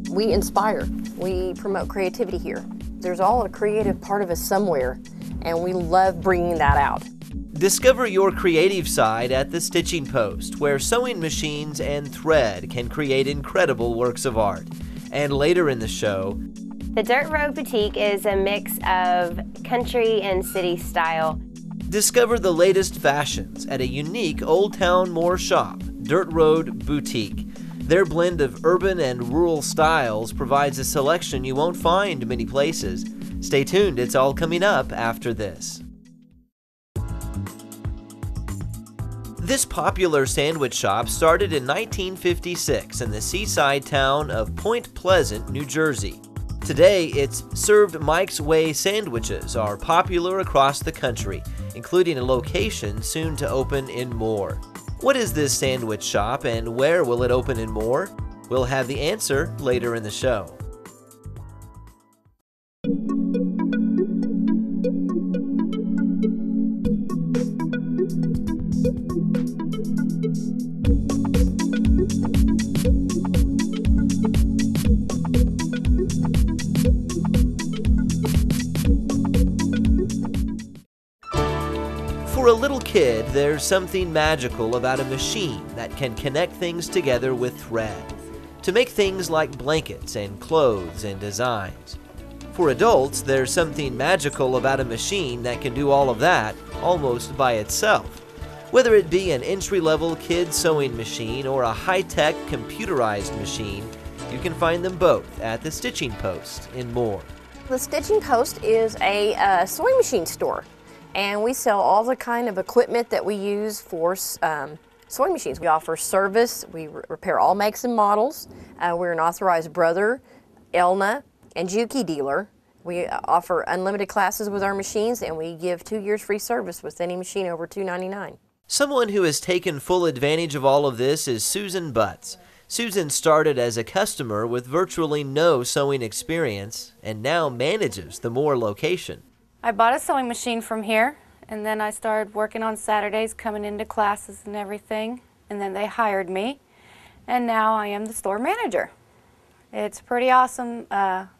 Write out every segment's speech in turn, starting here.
We inspire, we promote creativity here. There's all a creative part of us somewhere, and we love bringing that out. Discover your creative side at the Stitching Post, where sewing machines and thread can create incredible works of art. And later in the show, the Dirt Road Boutique is a mix of country and city style. Discover the latest fashions at a unique Old Town Moore shop, Dirt Road Boutique. Their blend of urban and rural styles provides a selection you won't find many places. Stay tuned, it's all coming up after this. This popular sandwich shop started in 1956 in the seaside town of Point Pleasant, New Jersey. Today, its Served Mike's Way sandwiches are popular across the country, including a location soon to open in Moore. What is this sandwich shop and where will it open in Moore? We'll have the answer later in the show. For a little kid, there's something magical about a machine that can connect things together with thread to make things like blankets and clothes and designs. For adults, there's something magical about a machine that can do all of that almost by itself. Whether it be an entry-level kid sewing machine or a high-tech computerized machine, you can find them both at the Stitching Post in Moore. The Stitching Post is a sewing machine store, and we sell all the kind of equipment that we use for sewing machines. We offer service, we repair all makes and models. We're an authorized Brother, Elna, and Juki dealer. We offer unlimited classes with our machines, and we give 2 years free service with any machine over $299. Someone who has taken full advantage of all of this is Susan Butts. Susan started as a customer with virtually no sewing experience and now manages the Moore location. I bought a sewing machine from here, and then I started working on Saturdays, coming into classes and everything, and then they hired me, and now I am the store manager. It's pretty awesome.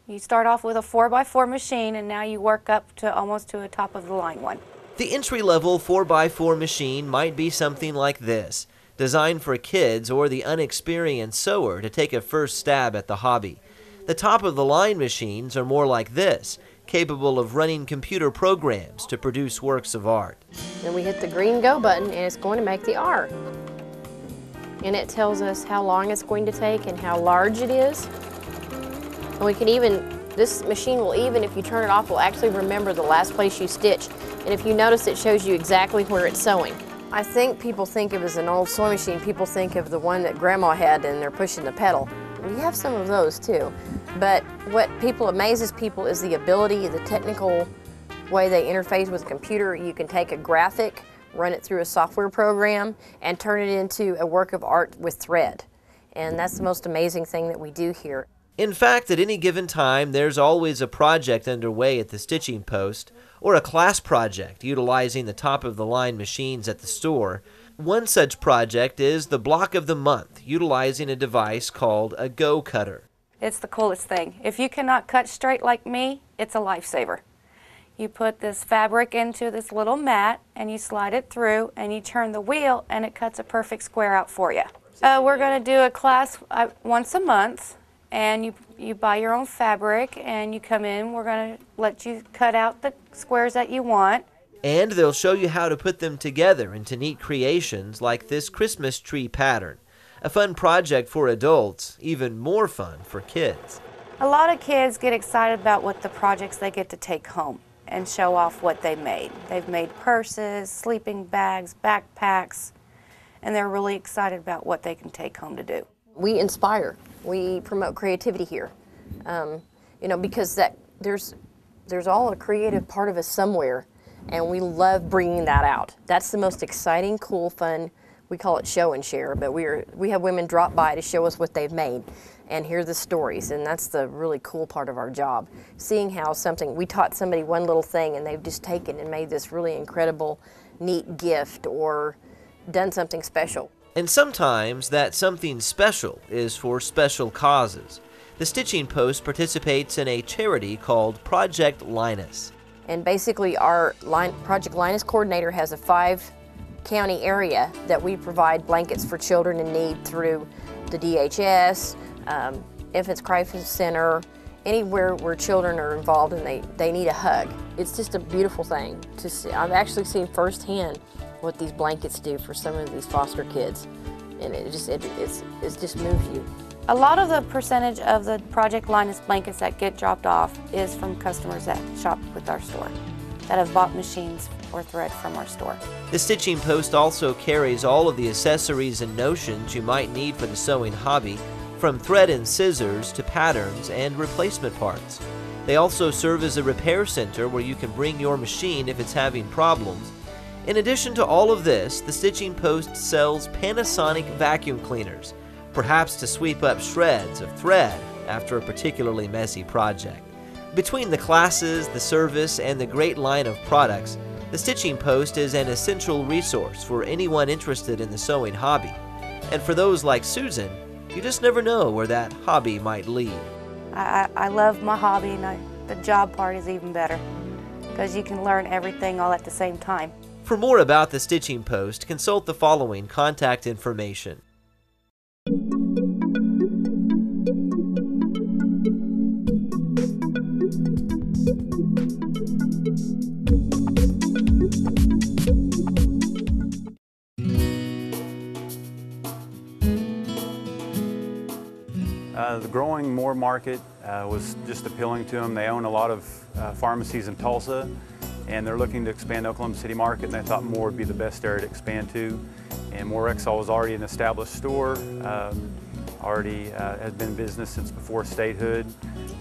You start off with a 4x4 machine, and now you work up to almost to a top-of-the-line one. The entry-level 4x4 machine might be something like this, designed for kids or the unexperienced sewer to take a first stab at the hobby. The top-of-the-line machines are more like this, capable of running computer programs to produce works of art. Then we hit the green go button, and it's going to make the R. And it tells us how long it's going to take and how large it is. And we can even, this machine will even, if you turn it off, will actually remember the last place you stitched. And if you notice, it shows you exactly where it's sewing. I think people think of it as an old sewing machine. People think of the one that Grandma had and they're pushing the pedal. We have some of those too. But what amazes people is the ability, the technical way they interface with a computer. You can take a graphic, run it through a software program, and turn it into a work of art with thread. And that's the most amazing thing that we do here. In fact, at any given time, there's always a project underway at the Stitching Post, or a class project utilizing the top-of-the-line machines at the store. One such project is the Block of the Month, utilizing a device called a Go Cutter. It's the coolest thing. If you cannot cut straight like me, it's a lifesaver. You put this fabric into this little mat, and you slide it through, and you turn the wheel, and it cuts a perfect square out for you. We're going to do a class once a month, and you buy your own fabric, and you come in. We're going to let you cut out the squares that you want. And they'll show you how to put them together into neat creations like this Christmas tree pattern. A fun project for adults, even more fun for kids. A lot of kids get excited about what the projects they get to take home. and show off what they made. They've made purses, sleeping bags, backpacks, and they're really excited about what they can take home to do. We inspire. We promote creativity here, you know, because there's all a creative part of us somewhere, and we love bringing that out. That's the most exciting, cool, fun. We call it show and share, but we have women drop by to show us what they've made and hear the stories, and that's the really cool part of our job. Seeing how we taught somebody one little thing and they've just taken and made this really incredible, neat gift or done something special. And sometimes that something special is for special causes. The Stitching Post participates in a charity called Project Linus. And basically our Project Linus coordinator has a 5-county area that we provide blankets for children in need through the DHS, Infants Crisis Center, anywhere where children are involved and they need a hug. It's just a beautiful thing to see. I've actually seen firsthand what these blankets do for some of these foster kids, and it just moves you. A lot of the percentage of the Project Linus blankets that get dropped off is from customers that shop with our store, that have bought machines or thread from our store. The Stitching Post also carries all of the accessories and notions you might need for the sewing hobby, from thread and scissors to patterns and replacement parts. They also serve as a repair center where you can bring your machine if it's having problems. In addition to all of this, the Stitching Post sells Panasonic vacuum cleaners, perhaps to sweep up shreds of thread after a particularly messy project. Between the classes, the service, and the great line of products, the Stitching Post is an essential resource for anyone interested in the sewing hobby. And for those like Susan, you just never know where that hobby might lead. I love my hobby, and the job part is even better because you can learn everything all at the same time. For more about the Stitching Post, consult the following contact information. The growing Moore market was just appealing to them. They own a lot of pharmacies in Tulsa, and they're looking to expand the Oklahoma City market, and they thought Moore would be the best area to expand to. And Moore Rexall was already an established store, already had been in business since before statehood.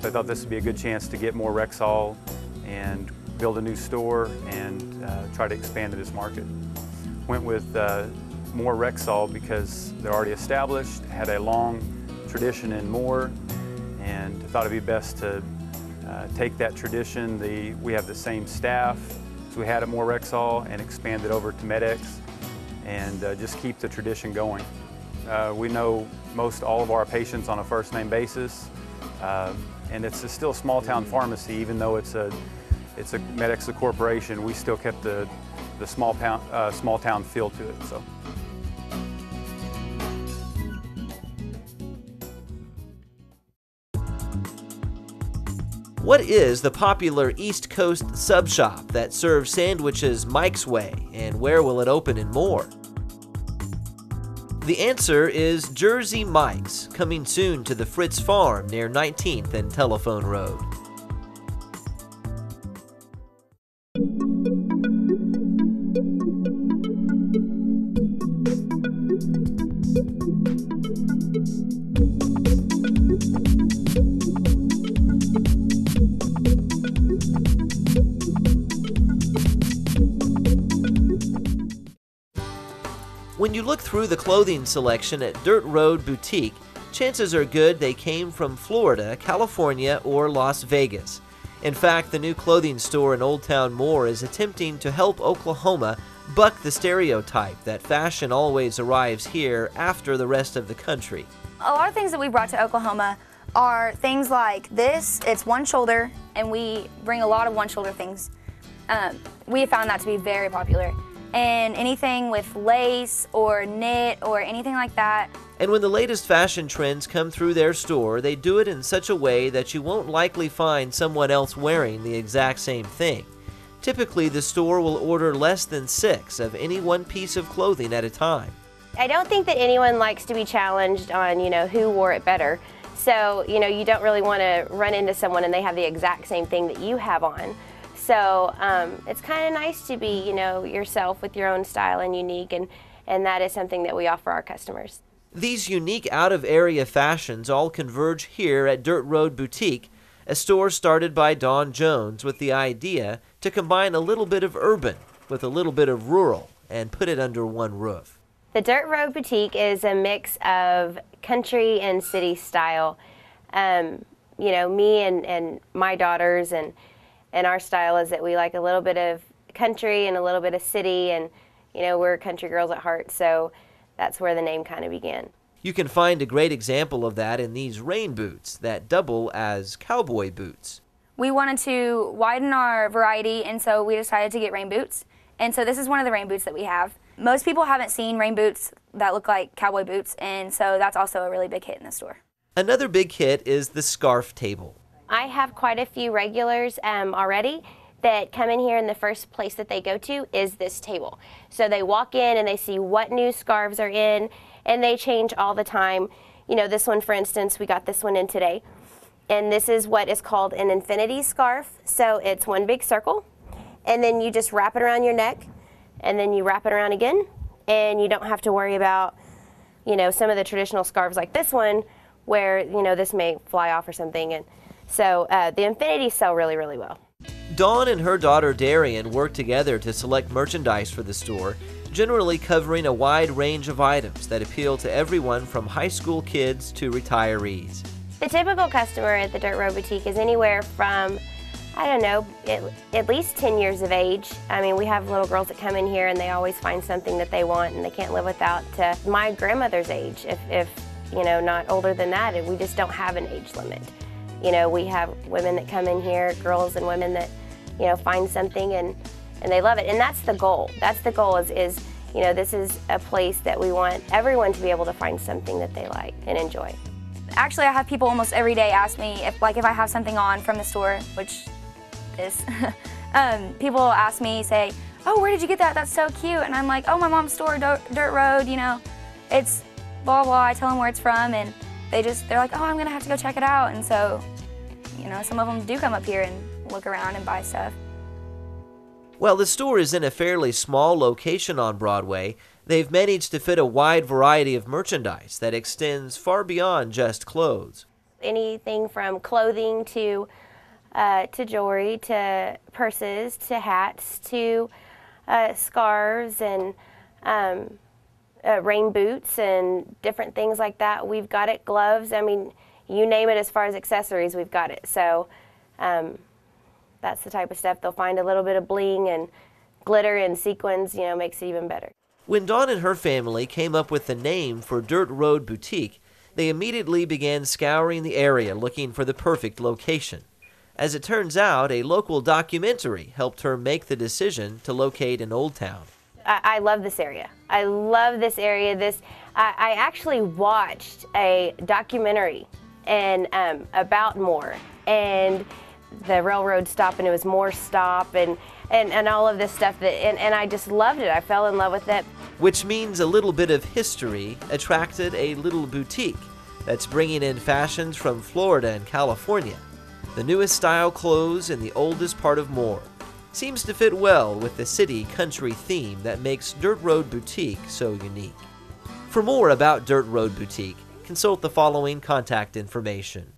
So I thought this would be a good chance to get Moore Rexall and build a new store and try to expand to this market. Went with Moore Rexall because they're already established, had a long tradition in Moore, and thought it'd be best to take that tradition. We have the same staff as we had at Moore Rexall and expand it over to MedX and just keep the tradition going. We know most all of our patients on a first-name basis, and it's still a small-town pharmacy. Even though it's a MedX, a corporation, we still kept the small-town feel to it. So. What is the popular East Coast sub shop that serves sandwiches Mike's Way, and where will it open in Moore? The answer is Jersey Mike's, coming soon to the Fritz Farm near 19th and Telephone Road. When you look through the clothing selection at Dirt Road Boutique, chances are good they came from Florida, California, or Las Vegas. In fact, the new clothing store in Old Town Moore is attempting to help Oklahoma buck the stereotype that fashion always arrives here after the rest of the country. A lot of things that we brought to Oklahoma are things like this. It's one shoulder, and we bring a lot of one shoulder things. We have found that to be very popular. And anything with lace or knit or anything like that. And when the latest fashion trends come through their store, they do it in such a way that you won't likely find someone else wearing the exact same thing. Typically, the store will order less than 6 of any one piece of clothing at a time. I don't think that anyone likes to be challenged on, who wore it better. So, you don't really want to run into someone and they have the exact same thing that you have on. So it's kind of nice to be, yourself with your own style and unique, and that is something that we offer our customers. These unique out-of-area fashions all converge here at Dirt Road Boutique, a store started by Dawn Jones with the idea to combine a little bit of urban with a little bit of rural and put it under one roof. The Dirt Road Boutique is a mix of country and city style. Me and my daughters and our style is that we like a little bit of country and a little bit of city, and we're country girls at heart, so that's where the name kind of began. You can find a great example of that in these rain boots that double as cowboy boots. We wanted to widen our variety, and so we decided to get rain boots. And so this is one of the rain boots that we have. Most people haven't seen rain boots that look like cowboy boots, and so that's also a really big hit in the store. Another big hit is the scarf table. I have quite a few regulars already that come in here, and the first place that they go to is this table. So they walk in and they see what new scarves are in, and they change all the time. This one, for instance, we got this one in today, and this is what is called an infinity scarf. So it's one big circle, and then you just wrap it around your neck, and then you wrap it around again, and you don't have to worry about, some of the traditional scarves like this one, where, this may fly off or something. And so the infinities sell really, really well. Dawn and her daughter Darian work together to select merchandise for the store, generally covering a wide range of items that appeal to everyone from high school kids to retirees. The typical customer at the Dirt Road Boutique is anywhere from, at least 10 years of age. I mean, we have little girls that come in here and they always find something that they want and they can't live without, to my grandmother's age, if not older than that. We just don't have an age limit. We have women that come in here, girls and women that, find something and they love it. And that's the goal. That's the goal is this is a place that we want everyone to be able to find something that they like and enjoy. Actually, I have people almost every day ask me if I have something on from the store, which is, people ask me, say, "Oh, where did you get that? That's so cute." And I'm like, "Oh, my mom's store, Dirt Road, it's blah, blah." I tell them where it's from, and they're like, "Oh, I'm gonna have to go check it out." And so, some of them do come up here and look around and buy stuff. While the store is in a fairly small location on Broadway, they've managed to fit a wide variety of merchandise that extends far beyond just clothes. Anything from clothing to jewelry, to purses, to hats, to scarves and rain boots and different things like that. We've got it, gloves, I mean, you name it. As far as accessories, we've got it. So that's the type of stuff. They'll find a little bit of bling and glitter and sequins, makes it even better. When Dawn and her family came up with the name for Dirt Road Boutique, they immediately began scouring the area looking for the perfect location. As it turns out, a local documentary helped her make the decision to locate in Old Town. I love this area. I love this area. I actually watched a documentary about Moore and the railroad stop, and it was Moore Stop and all of this stuff and I just loved it. I fell in love with it. Which means a little bit of history attracted a little boutique that's bringing in fashions from Florida and California. The newest style clothes in the oldest part of Moore. Seems to fit well with the city-country theme that makes Dirt Road Boutique so unique. For more about Dirt Road Boutique, consult the following contact information.